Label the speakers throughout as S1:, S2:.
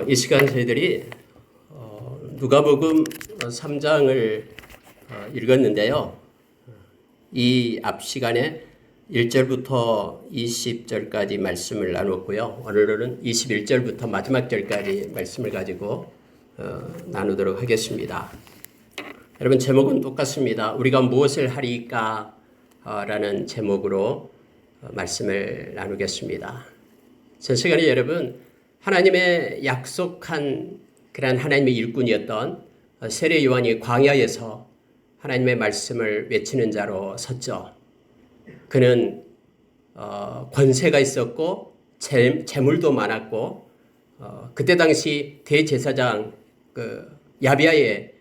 S1: 이 시간 저희들이 누가복음 3장을 읽었는데요. 이 앞 시간에 1절부터 20절까지 말씀을 나눴고요. 오늘은 21절부터 마지막 절까지 말씀을 가지고 나누도록 하겠습니다. 여러분, 제목은 똑같습니다. 우리가 무엇을 하리까? 라는 제목으로 말씀을 나누겠습니다. 전 시간에 여러분, 하나님의 약속한 그런 하나님의 일꾼이었던 세례 요한이 광야에서 하나님의 말씀을 외치는 자로 섰죠. 그는 권세가 있었고 재물도 많았고 그때 당시 대제사장 야비아의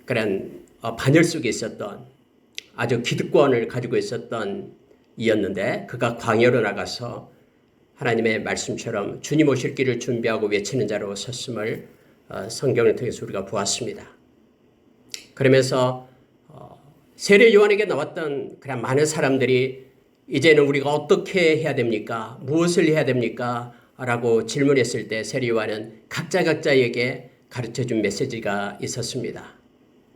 S1: 그런 반열 속에 있었던 아주 기득권을 가지고 있었던 이였는데, 그가 광야로 나가서 하나님의 말씀처럼 주님 오실 길을 준비하고 외치는 자로 섰음을 성경을 통해서 우리가 보았습니다. 그러면서 세례 요한에게 나왔던 그런 많은 사람들이 이제는 우리가 어떻게 해야 됩니까? 무엇을 해야 됩니까? 라고 질문했을 때 세례 요한은 각자에게 가르쳐준 메시지가 있었습니다.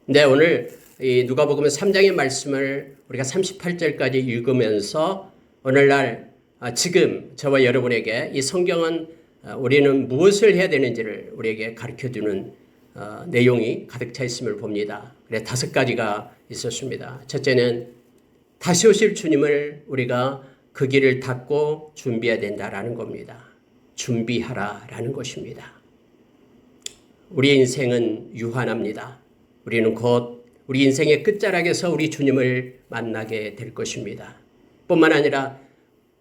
S1: 근데 오늘 이 누가복음 3장의 말씀을 우리가 38절까지 읽으면서 오늘날 지금 저와 여러분에게 이 성경은 우리는 무엇을 해야 되는지를 우리에게 가르쳐주는 내용이 가득 차 있음을 봅니다. 그래서 5가지가 있었습니다. 첫째는 다시 오실 주님을 우리가 그 길을 닫고 준비해야 된다라는 겁니다. 준비하라라는 것입니다. 우리 인생은 유한합니다. 우리는 곧 우리 인생의 끝자락에서 우리 주님을 만나게 될 것입니다. 뿐만 아니라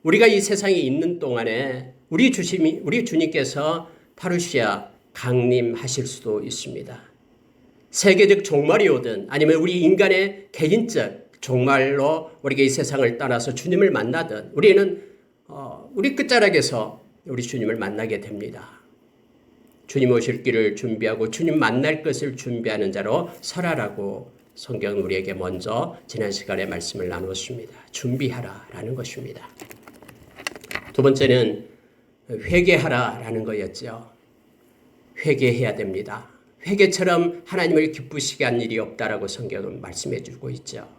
S1: 우리가 이 세상에 있는 동안에 우리 주님께서 파루시아 강림하실 수도 있습니다. 세계적 종말이 오든 아니면 우리 인간의 개인적 종말로 우리가 이 세상을 떠나서 주님을 만나든 우리는 우리 끝자락에서 우리 주님을 만나게 됩니다. 주님 오실 길을 준비하고 주님 만날 것을 준비하는 자로 서라라고 성경은 우리에게 먼저 지난 시간에 말씀을 나눴습니다. 준비하라라는 것입니다. 두 번째는 회개하라라는 거였죠. 회개해야 됩니다. 회개처럼 하나님을 기쁘시게 한 일이 없다라고 성경은 말씀해 주고 있죠.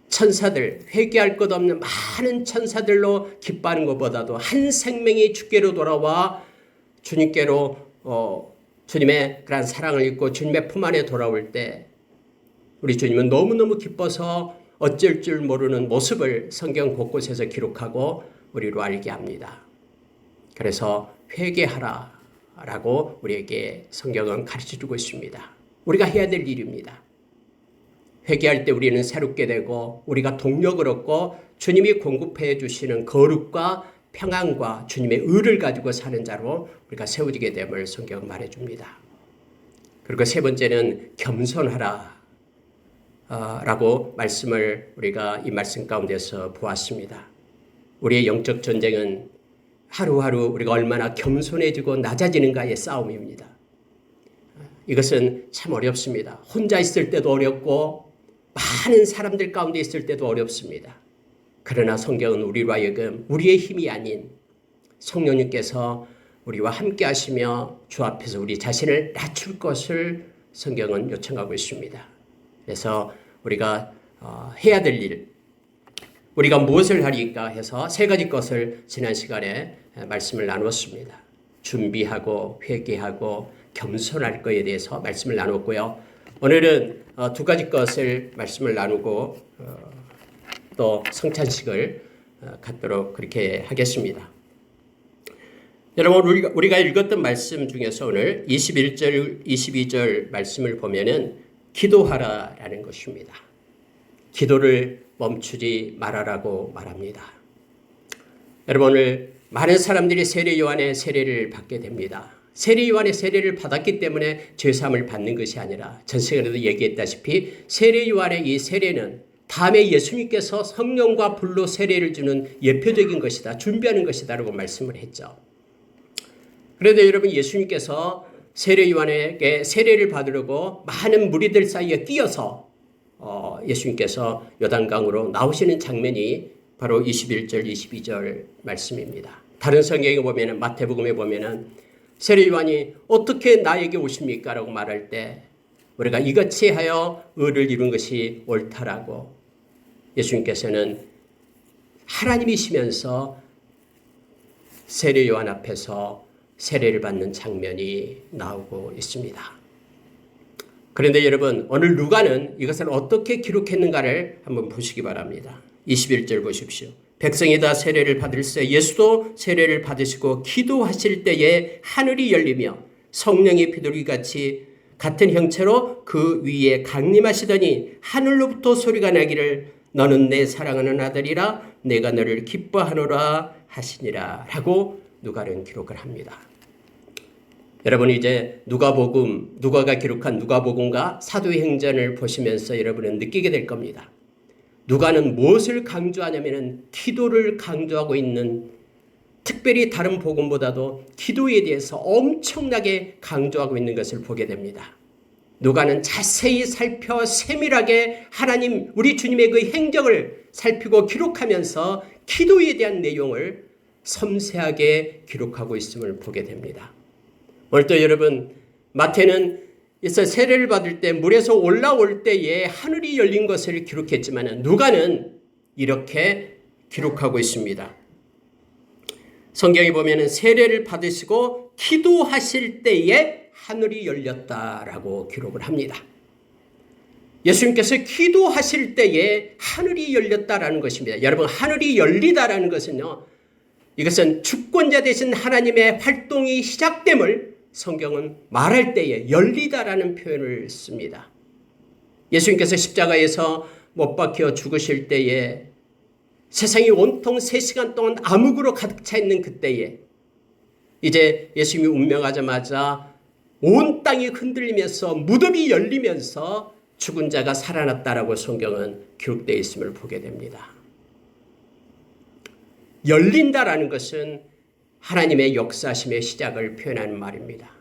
S1: 천사들, 회개할 것 없는 많은 천사들로 기뻐하는 것보다도 한 생명이 주께로 돌아와 주님께로 주님의 그런 사랑을 입고 주님의 품 안에 돌아올 때 우리 주님은 너무너무 기뻐서 어쩔 줄 모르는 모습을 성경 곳곳에서 기록하고 우리로 알게 합니다. 그래서 회개하라라고 우리에게 성경은 가르쳐주고 있습니다. 우리가 해야 될 일입니다. 회개할 때 우리는 새롭게 되고 우리가 동력을 얻고 주님이 공급해 주시는 거룩과 평안과 주님의 의를 가지고 사는 자로 우리가 세워지게 됨을 성경은 말해줍니다. 그리고 세 번째는 겸손하라 라고 말씀을 우리가 이 말씀 가운데서 보았습니다. 우리의 영적 전쟁은 하루하루 우리가 얼마나 겸손해지고 낮아지는가의 싸움입니다. 이것은 참 어렵습니다. 혼자 있을 때도 어렵고 많은 사람들 가운데 있을 때도 어렵습니다. 그러나 성경은 우리로 하여금 우리의 힘이 아닌 성령님께서 우리와 함께 하시며 주 앞에서 우리 자신을 낮출 것을 성경은 요청하고 있습니다. 그래서 우리가 해야 될 일, 우리가 무엇을 하리까 해서 3가지 것을 지난 시간에 말씀을 나눴습니다. 준비하고 회개하고 겸손할 것에 대해서 말씀을 나눴고요. 오늘은 2가지 것을 말씀을 나누고 또 성찬식을 갖도록 그렇게 하겠습니다. 여러분, 우리가 읽었던 말씀 중에서 오늘 21절, 22절 말씀을 보면은 기도하라라는 것입니다. 기도를 멈추지 말아라고 말합니다. 여러분, 오늘 많은 사람들이 세례 요한의 세례를 받게 됩니다. 세례 요한의 세례를 받았기 때문에 죄사함을 받는 것이 아니라 전 시간에도 얘기했다시피 세례 요한의 이 세례는 다음에 예수님께서 성령과 불로 세례를 주는 예표적인 것이다, 준비하는 것이다 라고 말씀을 했죠. 그런데 여러분, 예수님께서 세례 요한에게 세례를 받으려고 많은 무리들 사이에 끼어서 예수님께서 요단강으로 나오시는 장면이 바로 21절, 22절 말씀입니다. 다른 성경에 보면은 마태복음에 보면은 세례 요한이 어떻게 나에게 오십니까? 라고 말할 때 우리가 이같이 하여 의를 이룬 것이 옳다라고 예수님께서는 하나님이시면서 세례 요한 앞에서 세례를 받는 장면이 나오고 있습니다. 그런데 여러분 오늘 누가는 이것을 어떻게 기록했는가를 한번 보시기 바랍니다. 21절 보십시오. 백성이 다 세례를 받을새 예수도 세례를 받으시고 기도하실 때에 하늘이 열리며 성령이 비둘기같이 같은 형체로 그 위에 강림하시더니 하늘로부터 소리가 나기를 너는 내 사랑하는 아들이라 내가 너를 기뻐하노라 하시니라 라고 누가는 기록을 합니다. 여러분 이제 누가가 기록한 누가복음과 사도행전을 보시면서 여러분은 느끼게 될 겁니다. 누가는 무엇을 강조하냐면은 기도를 강조하고 있는, 특별히 다른 복음보다도 기도에 대해서 엄청나게 강조하고 있는 것을 보게 됩니다. 누가는 자세히 살펴 세밀하게 하나님 우리 주님의 그 행적을 살피고 기록하면서 기도에 대한 내용을 섬세하게 기록하고 있음을 보게 됩니다. 오늘 또 여러분 마태는 세례를 받을 때 물에서 올라올 때에 하늘이 열린 것을 기록했지만 누가는 이렇게 기록하고 있습니다. 성경에 보면 세례를 받으시고 기도하실 때에 하늘이 열렸다라고 기록을 합니다. 예수님께서 기도하실 때에 하늘이 열렸다라는 것입니다. 여러분 하늘이 열리다라는 것은요, 이것은 주권자 되신 하나님의 활동이 시작됨을 성경은 말할 때에 열리다라는 표현을 씁니다. 예수님께서 십자가에서 못 박혀 죽으실 때에 세상이 온통 3시간 동안 암흑으로 가득 차 있는 그때에 이제 예수님이 운명하자마자 온 땅이 흔들리면서 무덤이 열리면서 죽은 자가 살아났다라고 성경은 기록되어 있음을 보게 됩니다. 열린다라는 것은 하나님의 역사심의 시작을 표현하는 말입니다.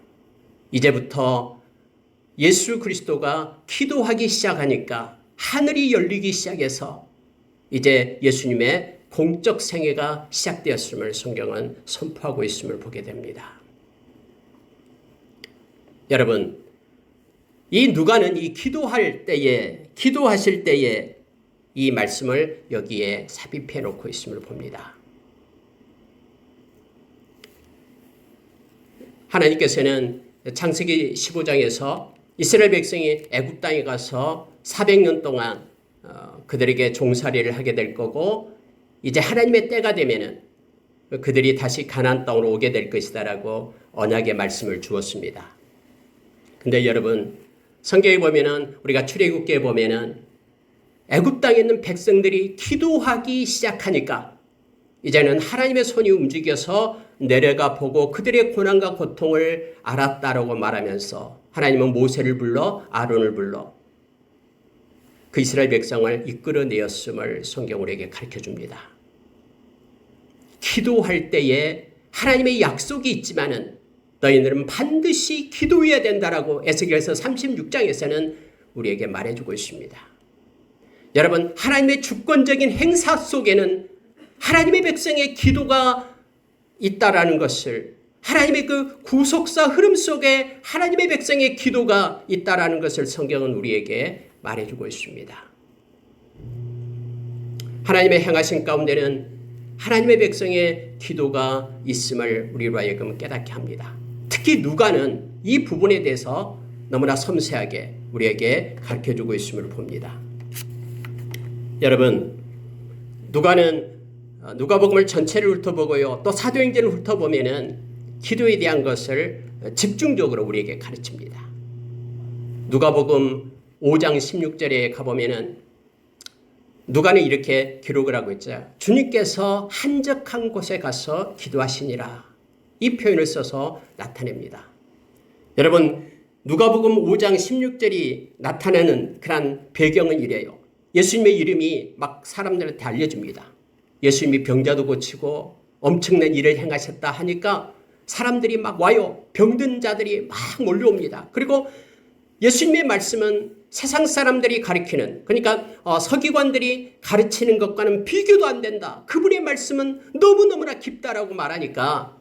S1: 이제부터 예수 그리스도가 기도하기 시작하니까 하늘이 열리기 시작해서 이제 예수님의 공적 생애가 시작되었음을 성경은 선포하고 있음을 보게 됩니다. 여러분, 이 누가는 이 기도하실 때에 이 말씀을 여기에 삽입해 놓고 있음을 봅니다. 하나님께서는 창세기 15장에서 이스라엘 백성이 애굽 땅에 가서 400년 동안 그들에게 종살이를 하게 될 거고 이제 하나님의 때가 되면은 그들이 다시 가나안 땅으로 오게 될 것이다라고 언약의 말씀을 주었습니다. 근데 여러분 성경에 보면은 우리가 출애굽기에 보면은 애굽 땅에 있는 백성들이 기도하기 시작하니까 이제는 하나님의 손이 움직여서 내려가 보고 그들의 고난과 고통을 알았다라고 말하면서 하나님은 모세를 불러 아론을 불러 그 이스라엘 백성을 이끌어내었음을 성경 우리에게 가르쳐줍니다. 기도할 때에 하나님의 약속이 있지만은 너희들은 반드시 기도해야 된다라고 에스겔서 36장에서는 우리에게 말해주고 있습니다. 여러분 하나님의 주권적인 행사 속에는 하나님의 백성의 기도가 있다라는 것을, 하나님의 그 구속사 흐름 속에 하나님의 백성의 기도가 있다라는 것을 성경은 우리에게 말해주고 있습니다. 하나님의 행하신 가운데는 하나님의 백성의 기도가 있음을 우리로 하여금 깨닫게 합니다. 특히 누가는 이 부분에 대해서 너무나 섬세하게 우리에게 가르쳐주고 있음을 봅니다. 여러분, 누가복음을 전체를 훑어보고요. 또 사도행전을 훑어보면은 기도에 대한 것을 집중적으로 우리에게 가르칩니다. 누가복음 5장 16절에 가보면은 누가는 이렇게 기록을 하고 있죠. 주님께서 한적한 곳에 가서 기도하시니라. 이 표현을 써서 나타냅니다. 여러분 누가복음 5장 16절이 나타내는 그런 배경은 이래요. 예수님의 이름이 막 사람들한테 알려집니다. 예수님이 병자도 고치고 엄청난 일을 행하셨다 하니까 사람들이 막 와요. 병든 자들이 막 몰려옵니다. 그리고 예수님의 말씀은 세상 사람들이 가르치는, 그러니까 서기관들이 가르치는 것과는 비교도 안 된다. 그분의 말씀은 너무너무나 깊다라고 말하니까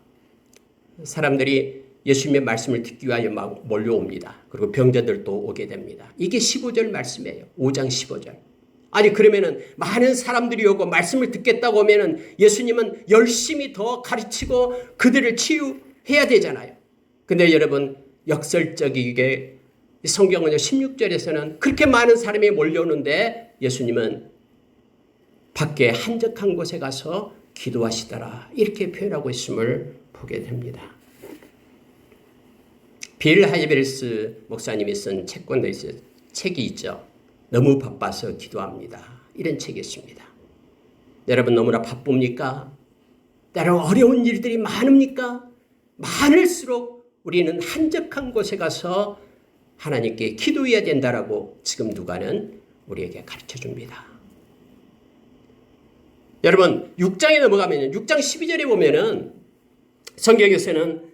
S1: 사람들이 예수님의 말씀을 듣기 위하여 막 몰려옵니다. 그리고 병자들도 오게 됩니다. 이게 15절 말씀이에요. 5장 15절. 아니 그러면은 많은 사람들이 오고 말씀을 듣겠다고 하면은 예수님은 열심히 더 가르치고 그들을 치유해야 되잖아요. 근데 여러분 역설적이게 성경은 16절에서는 그렇게 많은 사람이 몰려오는데 예수님은 밖에 한적한 곳에 가서 기도하시더라. 이렇게 표현하고 있음을 보게 됩니다. 빌 하이베르스 목사님이 쓴 책이 있죠. 너무 바빠서 기도합니다. 이런 책이 있습니다. 여러분 너무나 바쁩니까? 때로 어려운 일들이 많습니까? 많을수록 우리는 한적한 곳에 가서 하나님께 기도해야 된다라고 지금 누가는 우리에게 가르쳐줍니다. 여러분 6장에 넘어가면 6장 12절에 보면은 성경에서는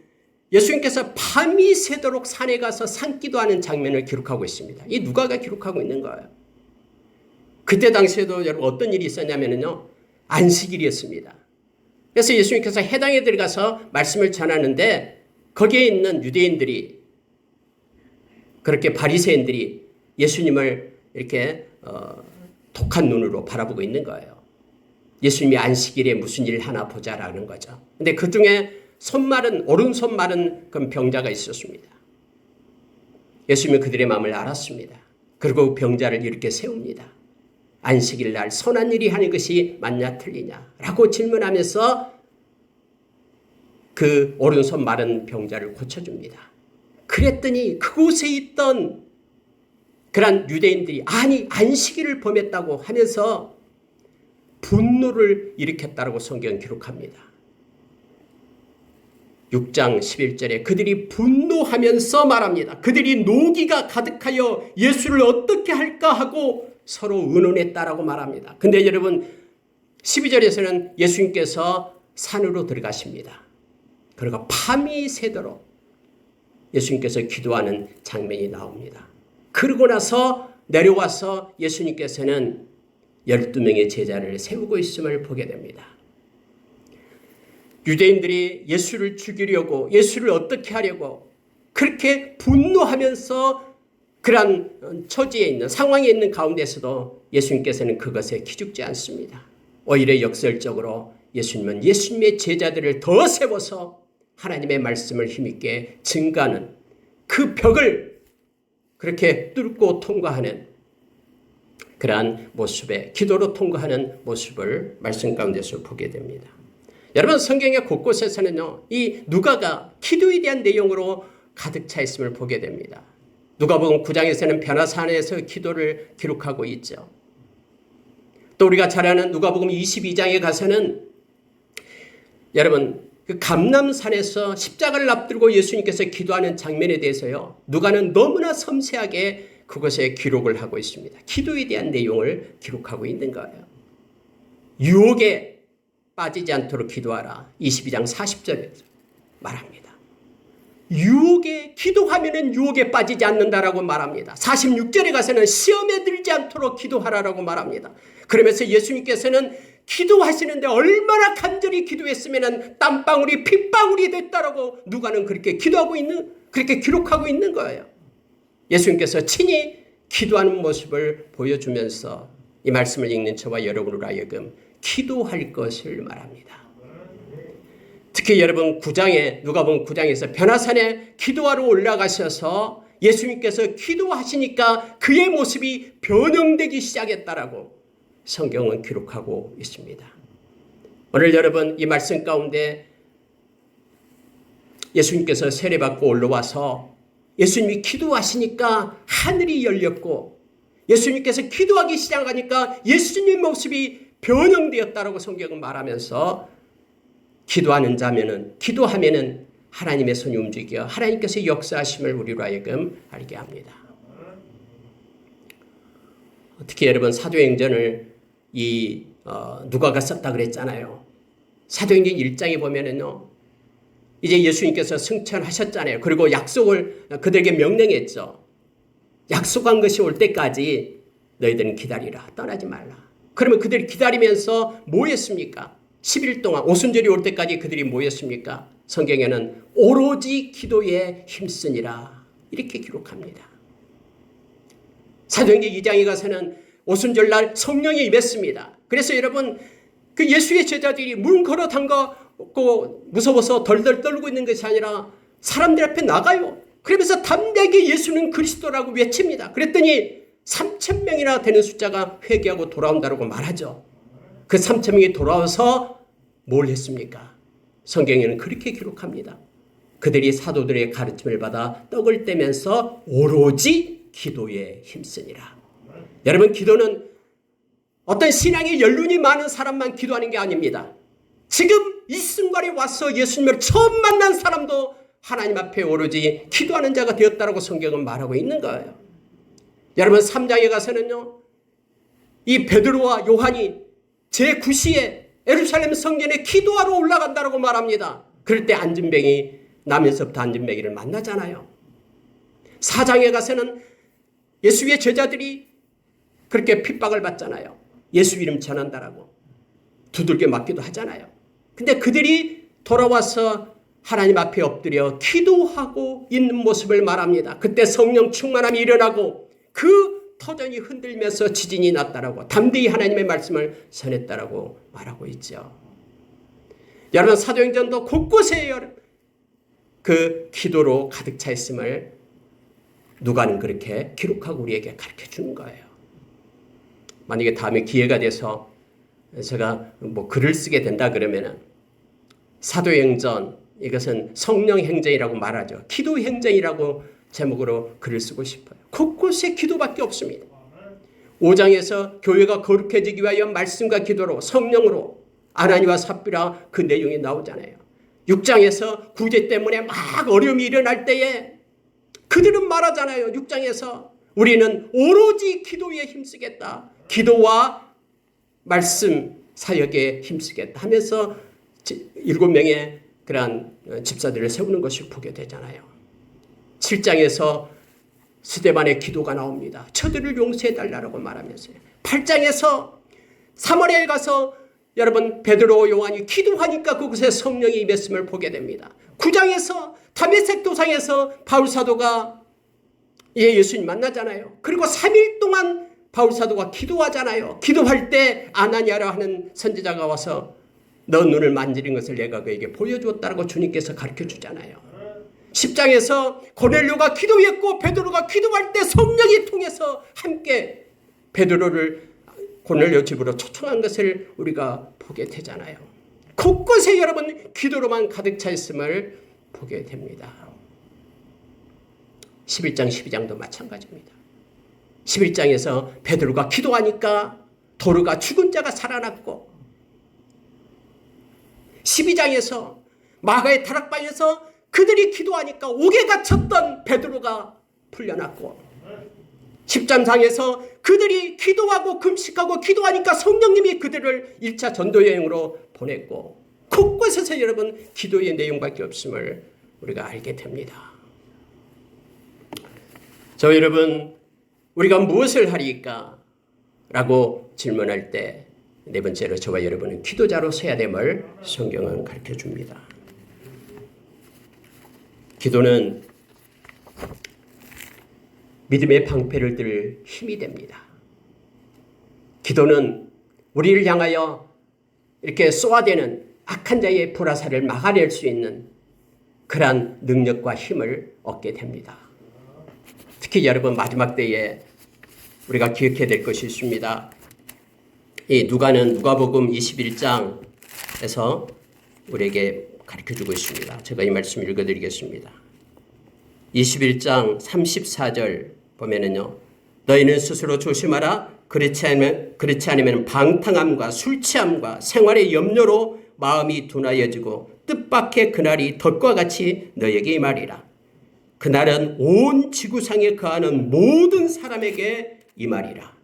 S1: 예수님께서 밤이 새도록 산에 가서 산기도하는 장면을 기록하고 있습니다. 이 누가가 기록하고 있는 거예요. 그때 당시에도 여러분 어떤 일이 있었냐면요. 안식일이었습니다. 그래서 예수님께서 해당에 들어가서 말씀을 전하는데 거기에 있는 유대인들이 그렇게 바리새인들이 예수님을 이렇게 독한 눈으로 바라보고 있는 거예요. 예수님이 안식일에 무슨 일 하나 보자라는 거죠. 근데 그 중에 오른손 마른 그 병자가 있었습니다. 예수님은 그들의 마음을 알았습니다. 그리고 병자를 이렇게 세웁니다. 안식일 날 선한 일이 하는 것이 맞냐 틀리냐 라고 질문하면서 그 오른손 마른 병자를 고쳐줍니다. 그랬더니 그곳에 있던 그런 유대인들이 아니 안식일을 범했다고 하면서 분노를 일으켰다고 성경은 기록합니다. 6장 11절에 그들이 분노하면서 말합니다. 그들이 노기가 가득하여 예수를 어떻게 할까 하고 서로 의논했다라고 말합니다. 근데 여러분 12절에서는 예수님께서 산으로 들어가십니다. 그리고 밤이 새도록 예수님께서 기도하는 장면이 나옵니다. 그러고 나서 내려와서 예수님께서는 12명의 제자를 세우고 있음을 보게 됩니다. 유대인들이 예수를 죽이려고 예수를 어떻게 하려고 그렇게 분노하면서 그러한 처지에 있는 상황에 있는 가운데서도 예수님께서는 그것에 기죽지 않습니다. 오히려 역설적으로 예수님은 예수님의 제자들을 더 세워서 하나님의 말씀을 힘있게 증가하는 그 벽을 그렇게 뚫고 통과하는 그러한 모습에 기도로 통과하는 모습을 말씀 가운데서 보게 됩니다. 여러분 성경의 곳곳에서는요. 이 누가가 기도에 대한 내용으로 가득 차 있음을 보게 됩니다. 누가복음 9장에서는 변화산에서 기도를 기록하고 있죠. 또 우리가 잘 아는 누가복음 22장에 가서는 여러분 그 감람산에서 십자가를 앞들고 예수님께서 기도하는 장면에 대해서요. 누가는 너무나 섬세하게 그것에 기록을 하고 있습니다. 기도에 대한 내용을 기록하고 있는 거예요. 유혹에 빠지지 않도록 기도하라. 22장 40절에 말합니다. 유혹에 기도하면은 유혹에 빠지지 않는다라고 말합니다. 46절에 가서는 시험에 들지 않도록 기도하라라고 말합니다. 그러면서 예수님께서는 기도하시는데 얼마나 간절히 기도했으면은 땀방울이 핏방울이 됐다라고 누가는 그렇게 그렇게 기록하고 있는 거예요. 예수님께서 친히 기도하는 모습을 보여주면서 이 말씀을 읽는 저와 여러분으로 하여금 기도할 것을 말합니다. 특히 여러분 누가복음 9장에서 변화산에 기도하러 올라가셔서 예수님께서 기도하시니까 그의 모습이 변형되기 시작했다라고 성경은 기록하고 있습니다. 오늘 여러분 이 말씀 가운데 예수님께서 세례받고 올라와서 예수님이 기도하시니까 하늘이 열렸고 예수님께서 기도하기 시작하니까 예수님 모습이 변형되었다라고 성경은 말하면서 기도하면은 하나님의 손이 움직여 하나님께서 역사하심을 우리로 하여금 알게 합니다. 특히 여러분 사도행전을 누가가 썼다 그랬잖아요. 사도행전 1장에 보면은요. 이제 예수님께서 승천하셨잖아요. 그리고 약속을 그들에게 명령했죠. 약속한 것이 올 때까지 너희들은 기다리라. 떠나지 말라. 그러면 그들이 기다리면서 뭐 했습니까? 10일 동안 오순절이 올 때까지 그들이 뭐 했습니까? 성경에는 오로지 기도에 힘쓰니라 이렇게 기록합니다. 사도행전 2장에 가서는 오순절날 성령이 임했습니다. 그래서 여러분 그 예수의 제자들이 문 걸어 잠가고 무서워서 덜덜 떨고 있는 것이 아니라 사람들 앞에 나가요. 그러면서 담대하게 예수는 그리스도라고 외칩니다. 그랬더니 3,000명이나 되는 숫자가 회개하고 돌아온다고 말하죠. 그 3,000명이 돌아와서 뭘 했습니까? 성경에는 그렇게 기록합니다. 그들이 사도들의 가르침을 받아 떡을 떼면서 오로지 기도에 힘쓰니라. 여러분, 기도는 어떤 신앙의 연륜이 많은 사람만 기도하는 게 아닙니다. 지금 이 순간에 와서 예수님을 처음 만난 사람도 하나님 앞에 오로지 기도하는 자가 되었다고 성경은 말하고 있는 거예요. 여러분 3장에 가서는요, 이 베드로와 요한이 제9시에 예루살렘 성전에 기도하러 올라간다고 말합니다. 그럴 때 안진뱅이, 남에서부터 안진뱅이를 만나잖아요. 4장에 가서는 예수의 제자들이 그렇게 핍박을 받잖아요. 예수 이름 전한다라고 두들겨 맞기도 하잖아요. 근데 그들이 돌아와서 하나님 앞에 엎드려 기도하고 있는 모습을 말합니다. 그때 성령 충만함이 일어나고 그 터전이 흔들면서 지진이 났다라고 담대히 하나님의 말씀을 전했다라고 말하고 있죠. 여러분 사도행전도 곳곳에 그 기도로 가득 차 있음을 누가는 그렇게 기록하고 우리에게 가르쳐 주는 거예요. 만약에 다음에 기회가 돼서 제가 뭐 글을 쓰게 된다 그러면은 사도행전, 이것은 성령행전이라고 말하죠. 기도행전이라고 제목으로 글을 쓰고 싶어요. 곳곳에 기도밖에 없습니다. 5장에서 교회가 거룩해지기 위하여 말씀과 기도로 성령으로 아나니와 삽비라 그 내용이 나오잖아요. 6장에서 구제 때문에 막 어려움이 일어날 때에 그들은 말하잖아요. 6장에서 우리는 오로지 기도에 힘쓰겠다. 기도와 말씀 사역에 힘쓰겠다 하면서 7명의 그러한 집사들을 세우는 것을 보게 되잖아요. 7장에서 스데반의 기도가 나옵니다. 저들을 용서해달라고 말하면서요. 8장에서 사마리아에 가서 여러분 베드로 요한이 기도하니까 그곳에 성령이 임했음을 보게 됩니다. 9장에서 다메섹 도상에서 바울 사도가 예수님 만나잖아요. 그리고 3일 동안 바울 사도가 기도하잖아요. 기도할 때 아나니아라 하는 선지자가 와서 너 눈을 만지는 것을 내가 그에게 보여주었다고 주님께서 가르쳐 주잖아요. 10장에서 고넬료가 기도했고 베드로가 기도할 때 성령이 통해서 함께 베드로를 고넬료 집으로 초청한 것을 우리가 보게 되잖아요. 곳곳에 여러분 기도로만 가득 차 있음을 보게 됩니다. 11장 12장도 마찬가지입니다. 11장에서 베드로가 기도하니까 도르가 죽은 자가 살아났고 12장에서 마가의 다락방에서 그들이 기도하니까 옥에 갇혔던 베드로가 풀려났고 10장상에서 그들이 기도하고 금식하고 기도하니까 성령님이 그들을 1차 전도여행으로 보냈고 곳곳에서 여러분 기도의 내용밖에 없음을 우리가 알게 됩니다. 저 여러분 우리가 무엇을 하리까? 라고 질문할 때 네 번째로 저와 여러분은 기도자로 서야 됨을 성경은 가르쳐 줍니다. 기도는 믿음의 방패를 들 힘이 됩니다. 기도는 우리를 향하여 이렇게 쏘아대는 악한 자의 불화살을 막아낼 수 있는 그러한 능력과 힘을 얻게 됩니다. 특히 여러분 마지막 때에 우리가 기억해야 될 것이 있습니다. 이 누가복음 21장에서 우리에게 가르쳐주고 있습니다. 제가 이 말씀 읽어드리겠습니다. 21장 34절 보면은요, 너희는 스스로 조심하라. 그렇지 않으면 방탕함과 술 취함과 생활의 염려로 마음이 둔하여지고 뜻밖의 그날이 덫과 같이 너희에게 임하리라. 그날은 온 지구상에 거하는 모든 사람에게 임하리라.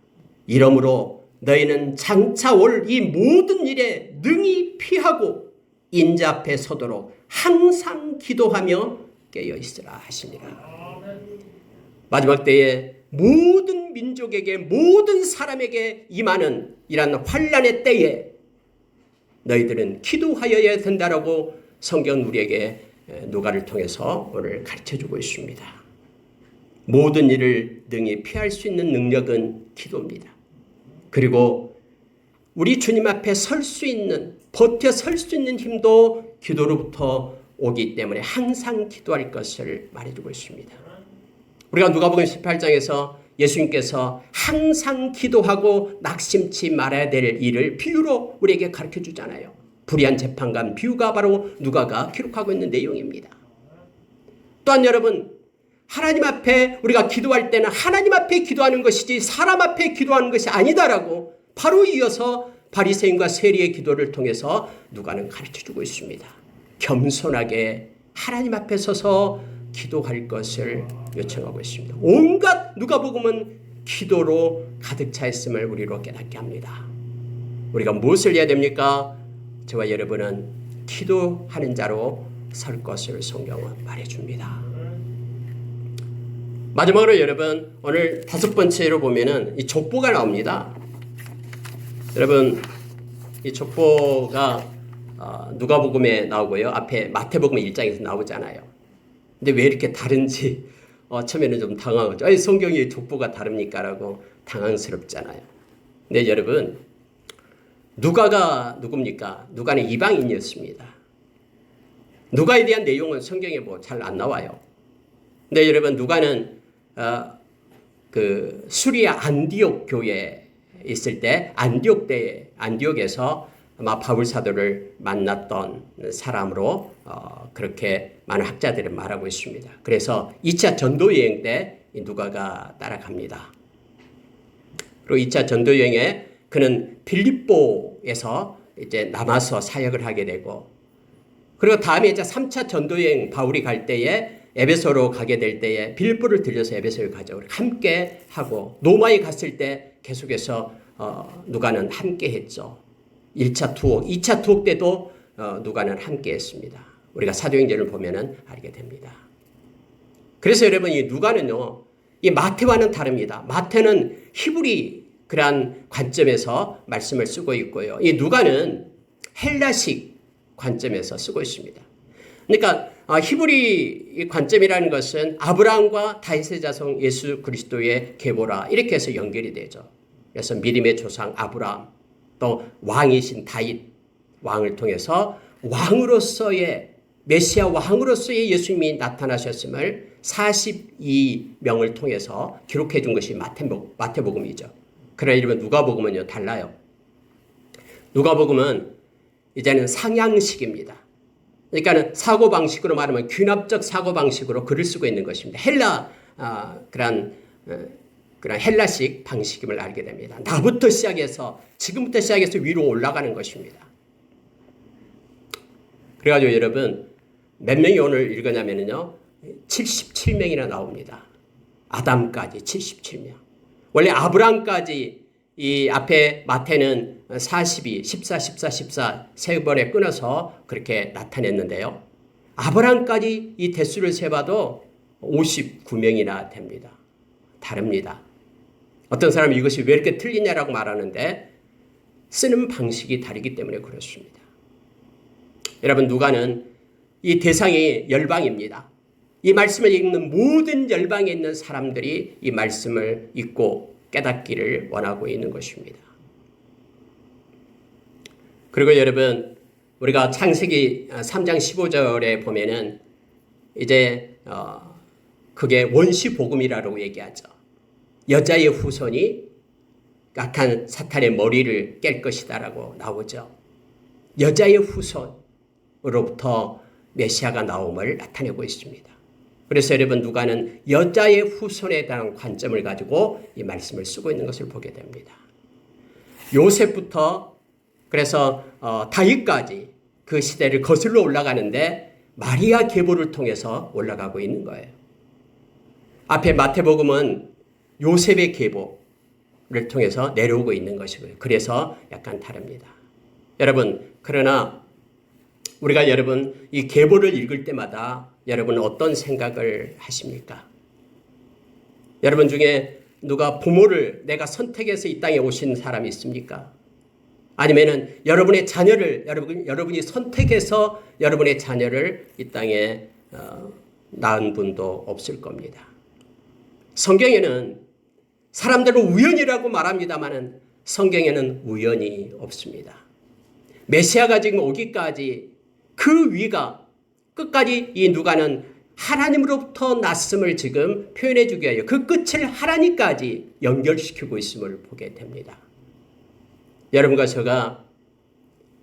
S1: 이러므로 너희는 장차 올 이 모든 일에 능히 피하고 인자 앞에 서도록 항상 기도하며 깨어 있으라 하시니라. 마지막 때에 모든 민족에게 모든 사람에게 임하는 이런 환난의 때에 너희들은 기도하여야 된다라고 성경은 우리에게 누가를 통해서 오늘 가르쳐주고 있습니다. 모든 일을 능히 피할 수 있는 능력은 기도입니다. 그리고 우리 주님 앞에 설 수 있는, 버텨 설 수 있는 힘도 기도로부터 오기 때문에 항상 기도할 것을 말해주고 있습니다. 우리가 누가복음 18장에서 예수님께서 항상 기도하고 낙심치 말아야 될 일을 비유로 우리에게 가르쳐주잖아요. 불의한 재판관 비유가 바로 누가가 기록하고 있는 내용입니다. 또한 여러분, 하나님 앞에 우리가 기도할 때는 하나님 앞에 기도하는 것이지 사람 앞에 기도하는 것이 아니다라고 바로 이어서 바리새인과 세리의 기도를 통해서 누가는 가르쳐주고 있습니다. 겸손하게 하나님 앞에 서서 기도할 것을 요청하고 있습니다. 온갖 누가복음은 기도로 가득 차 있음을 우리로 깨닫게 합니다. 우리가 무엇을 해야 됩니까? 저와 여러분은 기도하는 자로 설 것을 성경은 말해줍니다. 마지막으로 여러분, 오늘 5번째로 보면은 이 족보가 나옵니다. 여러분, 이 족보가 누가복음에 나오고요. 앞에 마태복음 1장에서 나오잖아요. 근데 왜 이렇게 다른지 처음에는 좀 당황하죠. 아니, 성경이 족보가 다릅니까? 라고 당황스럽잖아요. 근데 여러분, 누가가 누굽니까? 누가는 이방인이었습니다. 누가에 대한 내용은 성경에 뭐 잘 안 나와요. 근데 여러분, 누가는 그 수리아 안디옥 교회에 있을 때 안디옥에서 아마 바울 사도를 만났던 사람으로 그렇게 많은 학자들은 말하고 있습니다. 그래서 2차 전도 여행 때 누가가 따라갑니다. 그리고 2차 전도 여행에 그는 빌립보에서 이제 남아서 사역을 하게 되고, 그리고 다음에 이제 3차 전도 여행 바울이 갈 때에 에베소로 가게 될 때에 빌립보를 들려서 에베소에 가죠. 함께 하고, 로마에 갔을 때 계속해서 누가는 함께 했죠. 1차 투옥, 2차 투옥 때도 누가는 함께 했습니다. 우리가 사도행전을 보면은 알게 됩니다. 그래서 여러분, 이 누가는요, 이 마태와는 다릅니다. 마태는 히브리 그러한 관점에서 말씀을 쓰고 있고요. 이 누가는 헬라식 관점에서 쓰고 있습니다. 그러니까 히브리 관점이라는 것은 아브라함과 다윗의 자손 예수 그리스도의 계보라, 이렇게 해서 연결이 되죠. 그래서 믿음의 조상 아브라함, 또 왕이신 다윗 왕을 통해서 왕으로서의 메시아 왕으로서의 예수님이 나타나셨음을 42명을 통해서 기록해 준 것이 마태복음이죠. 그러나 이러면 누가복음은요, 달라요. 누가복음은 이제는 상향식입니다. 그러니까 사고방식으로 말하면 귀납적 사고방식으로 글을 쓰고 있는 것입니다. 그런 헬라식 방식임을 알게 됩니다. 나부터 시작해서, 지금부터 시작해서 위로 올라가는 것입니다. 그래가지고 여러분, 몇 명이 오늘 읽었냐면요, 77명이나 나옵니다. 아담까지 77명. 원래 아브라함까지 이 앞에 마태는 42, 14, 14, 14 세 번에 끊어서 그렇게 나타냈는데요. 아브라함까지 이 대수를 세봐도 59명이나 됩니다. 다릅니다. 어떤 사람은 이것이 왜 이렇게 틀리냐라고 말하는데 쓰는 방식이 다르기 때문에 그렇습니다. 여러분, 누가는 이 대상이 열방입니다. 이 말씀을 읽는 모든 열방에 있는 사람들이 이 말씀을 읽고 깨닫기를 원하고 있는 것입니다. 그리고 여러분, 우리가 창세기 3장 15절에 보면은 이제 그게 원시복음이라고 얘기하죠. 여자의 후손이 악한 사탄의 머리를 깰 것이다라고 나오죠. 여자의 후손으로부터 메시아가 나옴을 나타내고 있습니다. 그래서 여러분, 누가는 여자의 후손에 대한 관점을 가지고 이 말씀을 쓰고 있는 것을 보게 됩니다. 요셉부터 그래서 다윗까지 그 시대를 거슬러 올라가는데 마리아 계보를 통해서 올라가고 있는 거예요. 앞에 마태복음은 요셉의 계보를 통해서 내려오고 있는 것이고요. 그래서 약간 다릅니다. 여러분, 그러나 우리가 여러분 이 계보를 읽을 때마다 여러분은 어떤 생각을 하십니까? 여러분 중에 누가 부모를 내가 선택해서 이 땅에 오신 사람이 있습니까? 아니면은 여러분의 자녀를 여러분이 선택해서 여러분의 자녀를 이 땅에 낳은 분도 없을 겁니다. 성경에는 사람들은 우연이라고 말합니다만은 성경에는 우연이 없습니다. 메시아가 지금 오기까지 그 위가 끝까지 이 누가는 하나님으로부터 났음을 지금 표현해 주기 위하여 그 끝을 하나님까지 연결시키고 있음을 보게 됩니다. 여러분과 제가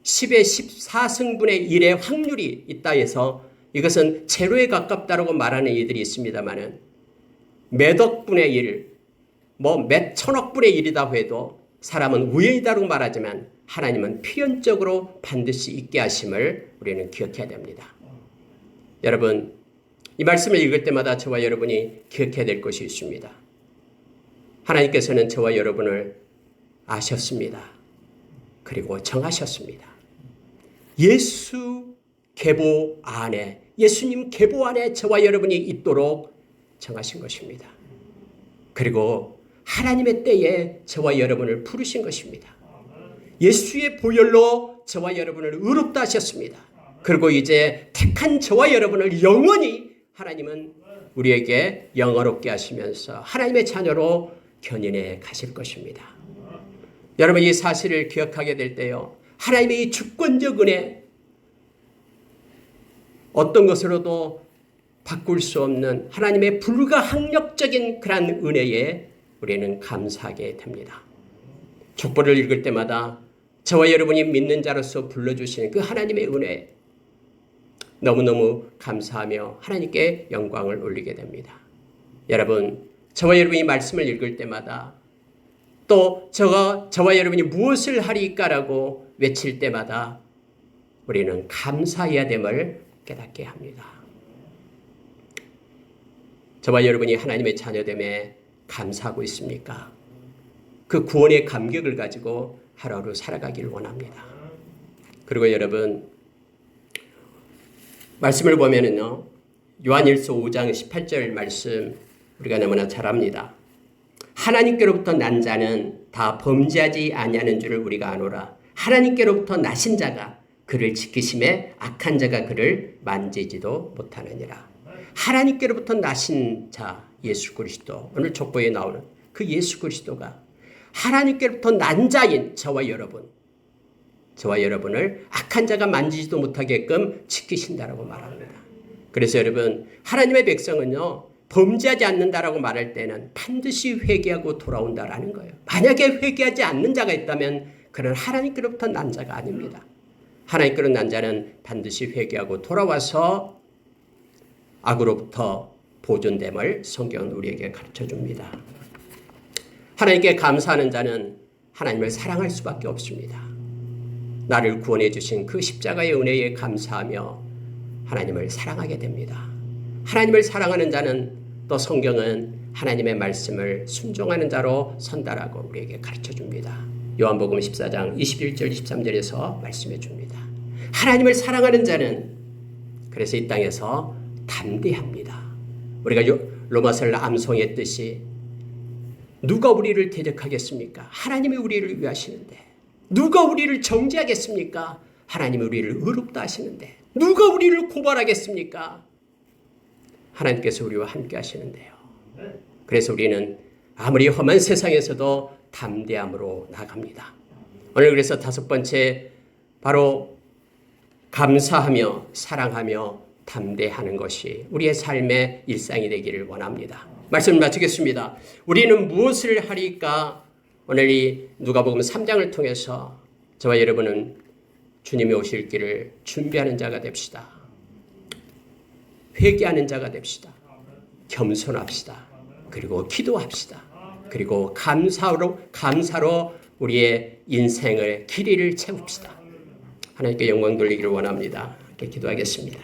S1: 10의 14승분의 1의 확률이 있다 해서 이것은 제로에 가깝다고 말하는 이들이 있습니다만은 몇억 분의 1, 몇 천억 분의 1이다 해도 사람은 우연이다라고 말하지만 하나님은 필연적으로 반드시 있게 하심을 우리는 기억해야 됩니다. 여러분, 이 말씀을 읽을 때마다 저와 여러분이 기억해야 될 것이 있습니다. 하나님께서는 저와 여러분을 아셨습니다. 그리고 정하셨습니다. 예수 계보 안에, 예수님 계보 안에 저와 여러분이 있도록 정하신 것입니다. 그리고 하나님의 때에 저와 여러분을 부르신 것입니다. 예수의 보혈로 저와 여러분을 의롭다 하셨습니다. 그리고 이제 택한 저와 여러분을 영원히 하나님은 우리에게 영원롭게 하시면서 하나님의 자녀로 견인해 가실 것입니다. 여러분, 이 사실을 기억하게 될 때요, 하나님의 이 주권적 은혜, 어떤 것으로도 바꿀 수 없는 하나님의 불가항력적인 그런 은혜에 우리는 감사하게 됩니다. 족보를 읽을 때마다 저와 여러분이 믿는 자로서 불러주시는 그 하나님의 은혜, 너무너무 감사하며 하나님께 영광을 올리게 됩니다. 여러분, 저와 여러분이 말씀을 읽을 때마다 또 저와 여러분이 무엇을 하리까라고 외칠 때마다 우리는 감사해야 됨을 깨닫게 합니다. 저와 여러분이 하나님의 자녀됨에 감사하고 있습니까? 그 구원의 감격을 가지고 하루하루 살아가기를 원합니다. 그리고 여러분, 말씀을 보면은요, 요한일서 5장 18절 말씀 우리가 너무나 잘 압니다. 하나님께로부터 난 자는 다 범죄하지 아니하는 줄을 우리가 아노라. 하나님께로부터 나신 자가 그를 지키심에 악한 자가 그를 만지지도 못하느니라. 하나님께로부터 나신 자 예수 그리스도, 오늘 족보에 나오는 그 예수 그리스도가 하나님께로부터 난 자인 저와 여러분을 악한 자가 만지지도 못하게끔 지키신다라고 말합니다. 그래서 여러분, 하나님의 백성은요, 범죄하지 않는다라고 말할 때는 반드시 회개하고 돌아온다라는 거예요. 만약에 회개하지 않는 자가 있다면 그는 하나님께로부터 난 자가 아닙니다. 하나님께로 난 자는 반드시 회개하고 돌아와서 악으로부터 보존됨을 성경은 우리에게 가르쳐줍니다. 하나님께 감사하는 자는 하나님을 사랑할 수밖에 없습니다. 나를 구원해 주신 그 십자가의 은혜에 감사하며 하나님을 사랑하게 됩니다. 하나님을 사랑하는 자는 또 성경은 하나님의 말씀을 순종하는 자로 선다라고 우리에게 가르쳐줍니다. 요한복음 14장 21절 23절에서 말씀해 줍니다. 하나님을 사랑하는 자는 그래서 이 땅에서 담대합니다. 우리가 로마서를 암송했듯이 누가 우리를 대적하겠습니까? 하나님이 우리를 위하시는데. 누가 우리를 정죄하겠습니까? 하나님이 우리를 의롭다 하시는데. 누가 우리를 고발하겠습니까? 하나님께서 우리와 함께 하시는데요. 그래서 우리는 아무리 험한 세상에서도 담대함으로 나갑니다. 오늘 그래서 다섯 번째, 바로 감사하며 사랑하며 담대하는 것이 우리의 삶의 일상이 되기를 원합니다. 말씀을 마치겠습니다. 우리는 무엇을 하리까? 오늘 이 누가복음 3장을 통해서 저와 여러분은 주님이 오실 길을 준비하는 자가 됩시다. 회개하는 자가 됩시다. 겸손합시다. 그리고 기도합시다. 그리고 감사로 우리의 인생의 길이를 채웁시다. 하나님께 영광 돌리기를 원합니다. 이렇게 기도하겠습니다.